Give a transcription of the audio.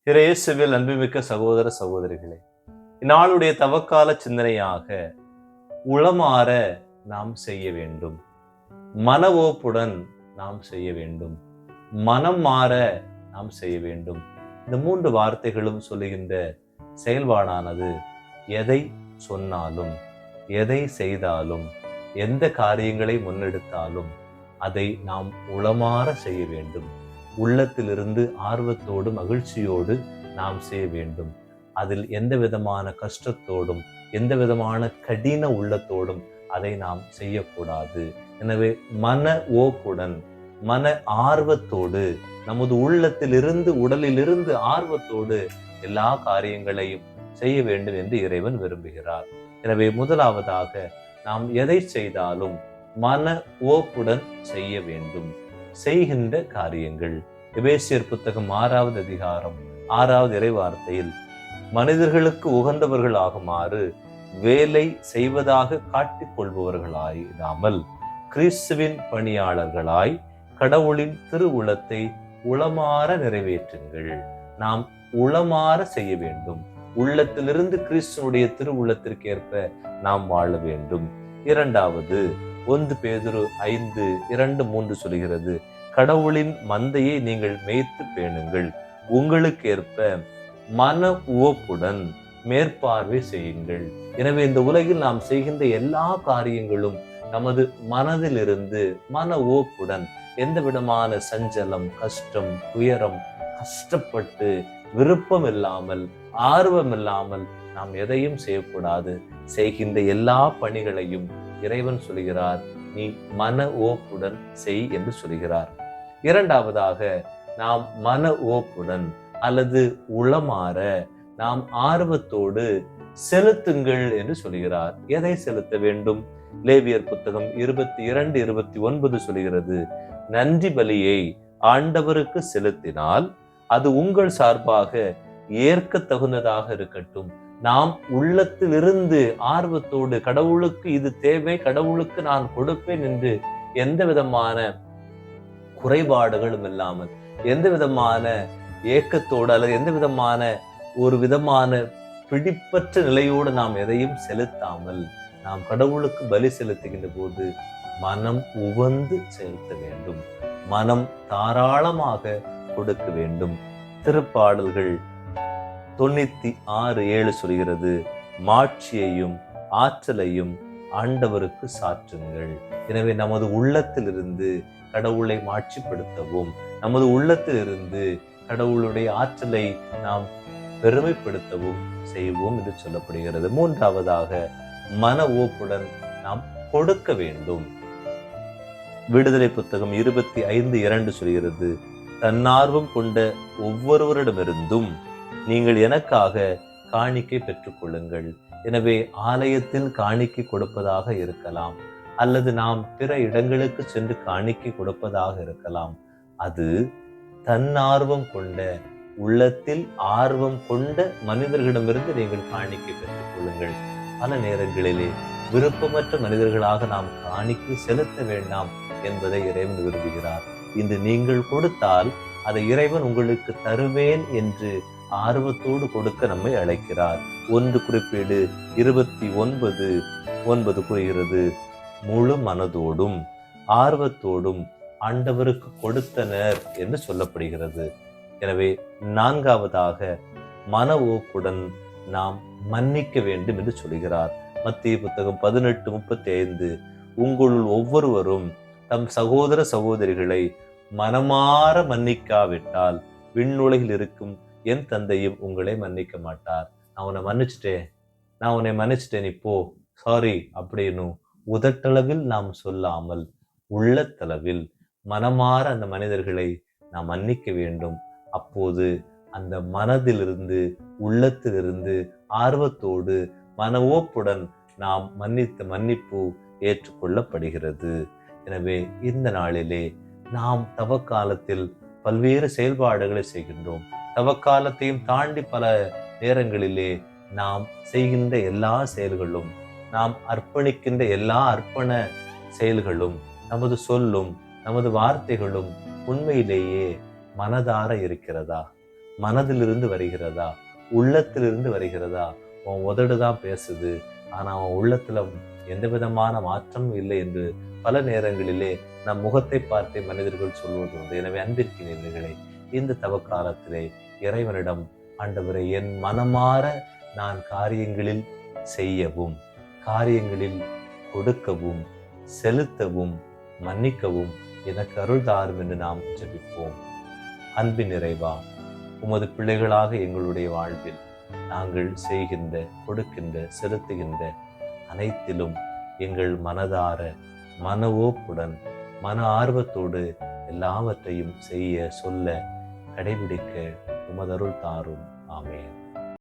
இயேசுவில் அன்புமிக்க சகோதர சகோதரிகளே, இந்நாளுடைய தவக்கால சிந்தனையாக உளமாற நாம் செய்ய வேண்டும், மனவோப்புடன் நாம் செய்ய வேண்டும், மனம் மாற நாம் செய்ய வேண்டும். இந்த 3 வார்த்தைகளும் சொல்லுகின்ற செயல்பாடானது எதை சொன்னாலும், எதை செய்தாலும், எந்த காரியங்களை முன்னெடுத்தாலும் அதை நாம் உளமாற செய்ய வேண்டும். உள்ளத்திலிருந்து ஆர்வத்தோடு மகிழ்ச்சியோடு நாம் செய்ய வேண்டும். அதில் எந்த விதமான கஷ்டத்தோடும் எந்த விதமான கடின உள்ளத்தோடும் அதை நாம் செய்யக்கூடாது. எனவே மன ஓப்புடன் மன ஆர்வத்தோடு நமது உள்ளத்திலிருந்து உடலிலிருந்து ஆர்வத்தோடு எல்லா காரியங்களையும் செய்ய வேண்டும் என்று இறைவன் விரும்புகிறார். எனவே முதலாவதாக நாம் எதை செய்தாலும் மன ஓப்புடன் செய்ய வேண்டும். செய்கின்ற காரியங்கள் எபேசியர் புத்தகம் 6வது அதிகாரம் 6வது இறைவார்த்தையில் மனிதர்களுக்கு உகந்தவர்கள் ஆகுமாறு வேலை செய்வதாக காட்டிக் கொள்பவர்களாயிராமல் கிறிஸ்துவின் பணியாளர்களாய் கடவுளின் திருவுளத்தை உளமாற நிறைவேற்றுங்கள். நாம் உளமாற செய்ய வேண்டும். உள்ளத்திலிருந்து கிறிஸ்துவனுடைய திருவுளத்திற்கு ஏற்ப நாம் வாழ வேண்டும். இரண்டாவது 1 பேதுரு 5:2-3 சொல்கிறது, கடவுளின் மந்தையை நீங்கள் மேய்த்து பேணுங்கள், உங்களுக்கு ஏற்ப மன உவப்புடன் மேற்பார்வை செய்யுங்கள். எனவே இந்த உலகில் நாம் செய்கின்ற எல்லா காரியங்களும் நமது மனதிலிருந்து மன உவப்புடன், எந்த விதமான சஞ்சலம், கஷ்டம், துயரம், கஷ்டப்பட்டு விருப்பம் இல்லாமல், ஆர்வம் இல்லாமல் நாம் எதையும் செய்யக்கூடாது. செய்கின்ற எல்லா பணிகளையும் இறைவன் சொல்கிறார், நீ மன ஓப்புடன் செய் என்று சொல்கிறார். இரண்டாவதாக நாம் மன ஓப்புடன் அல்லது உளமாற நாம் ஆர்வத்தோடு செலுத்துங்கள் என்று சொல்கிறார். எதை செலுத்த வேண்டும்? லேவியர் புத்தகம் 22:29 சொல்கிறது, நன்றி பலியை ஆண்டவருக்கு செலுத்தினால் அது உங்கள் சார்பாக ஏற்க தகுந்ததாக இருக்கட்டும். நாம் உள்ளத்திலிருந்து ஆர்வத்தோடு கடவுளுக்கு இது தேவை, கடவுளுக்கு நான் கொடுப்பேன் என்று எந்த விதமான குறைபாடுகளும் இல்லாமல், எந்த விதமான ஏக்கத்தோடு அல்லது எந்த விதமான ஒரு விதமான பிடிப்பற்ற நிலையோடு நாம் எதையும் செலுத்தாமல் நாம் கடவுளுக்கு பலி செலுத்துகின்ற போது மனம் உவந்து செலுத்த வேண்டும், மனம் தாராளமாக கொடுக்க வேண்டும். திருப்பாடல்கள் 96:7 சொல்கிறது, மாட்சியையும் ஆற்றலையும் ஆண்டவருக்கு சாற்றுங்கள். எனவே நமது உள்ளத்திலிருந்து கடவுளை மாட்சிப்படுத்தவும், நமது உள்ளத்திலிருந்து கடவுளுடைய ஆற்றலை நாம் பெருமைப்படுத்தவும் செய்வோம் என்று சொல்லப்படுகிறது. மூன்றாவதாக மன ஓப்புடன் நாம் கொடுக்க வேண்டும். விடுதலை புத்தகம் 25:2 சொல்கிறது, தன்னார்வம் கொண்ட ஒவ்வொருவரிடமிருந்தும் நீங்கள் எனக்காக காணிக்கை பெற்றுக் கொள்ளுங்கள். எனவே ஆலயத்தில் காணிக்கை கொடுப்பதாக இருக்கலாம், அல்லது நாம் பிற இடங்களுக்கு சென்று காணிக்கை கொடுப்பதாக இருக்கலாம். அது தன்னார்வம் கொண்ட, உள்ளத்தில் ஆர்வம் கொண்ட மனிதர்களிடமிருந்து நீங்கள் காணிக்கை பெற்றுக் கொள்ளுங்கள். பல நேரங்களிலே விருப்பமற்ற மனிதர்களாக நாம் காணிக்கை செலுத்த வேண்டாம் என்பதை இறைவன் விரும்புகிறார். இன்று நீங்கள் கொடுத்தால் அதை இறைவன் உங்களுக்கு தருவேன் என்று ஆர்வத்தோடு கொடுக்க நம்மை அழைக்கிறார். 1 குறிப்பீடு 29:9 கூறுகிறது, முழு மனதோடும் ஆர்வத்தோடும் ஆண்டவருக்கு கொடுத்தனர் என்று சொல்லப்படுகிறது. எனவே நான்காவதாக மன ஓப்புடன் நாம் மன்னிக்க வேண்டும் என்று சொல்கிறார். மத்தேயு புத்தகம் 18:35, உங்களுள் ஒவ்வொருவரும் தம் சகோதர சகோதரிகளை மனமாற மன்னிக்காவிட்டால் விண்ணுலகில் இருக்கும் என் தந்தையும் உங்களை மன்னிக்க மாட்டார். நான் உன்னை மன்னிச்சிட்டேன், நீ போ, சாரி அப்படின்னு உதட்டளவில் நாம் சொல்லாமல் உள்ளத்தளவில் மனமாற அந்த மனிதர்களை நாம் மன்னிக்க வேண்டும். அப்போது அந்த மனதிலிருந்து, உள்ளத்திலிருந்து ஆர்வத்தோடு மனவோப்புடன் நாம் மன்னித்த மன்னிப்பு ஏற்றுக்கொள்ளப்படுகிறது. எனவே இந்த நாளிலே நாம் தவக்காலத்தில் பல்வேறு செயல்பாடுகளை செய்கின்றோம். தவக்காலத்தையும் தாண்டி பல நேரங்களிலே நாம் செய்கின்ற எல்லா செயல்களும், நாம் அர்ப்பணிக்கின்ற எல்லா அர்ப்பண செயல்களும், நமது சொல்லும் நமது வார்த்தைகளும் உண்மையிலேயே மனதார இருக்கிறதா? மனதிலிருந்து வருகிறதா, உள்ளத்திலிருந்து வருகிறதா? உன் உதடு தான் பேசுது, ஆனா அவன் உள்ளத்துல எந்த விதமான மாற்றமும் இல்லை என்று பல நேரங்களிலே நம் முகத்தை பார்த்தே மனிதர்கள் சொல்வது உண்டு. எனவே அன்பிற்கினியர்களே, இந்த தவக்காலத்திலே இறைவனிடம், ஆண்டவரே, என் மனமாற நான் காரியங்களில் செய்யவும், காரியங்களில் கொடுக்கவும், செலுத்தவும், மன்னிக்கவும் எனக்கு அருள் தாரும் என்று நாம் ஜெபிப்போம். அன்பின் நிறைவா, உமது பிள்ளைகளாக எங்களுடைய வாழ்வில் நாங்கள் செய்கின்ற, கொடுக்கின்ற, செலுத்துகின்ற அனைத்திலும் எங்கள் மனதார, மனவோப்புடன், மன ஆர்வத்தோடு எல்லாவற்றையும் செய்ய, சொல்ல, கடைபிடிக்க உமதருள் தாரும். ஆமென்.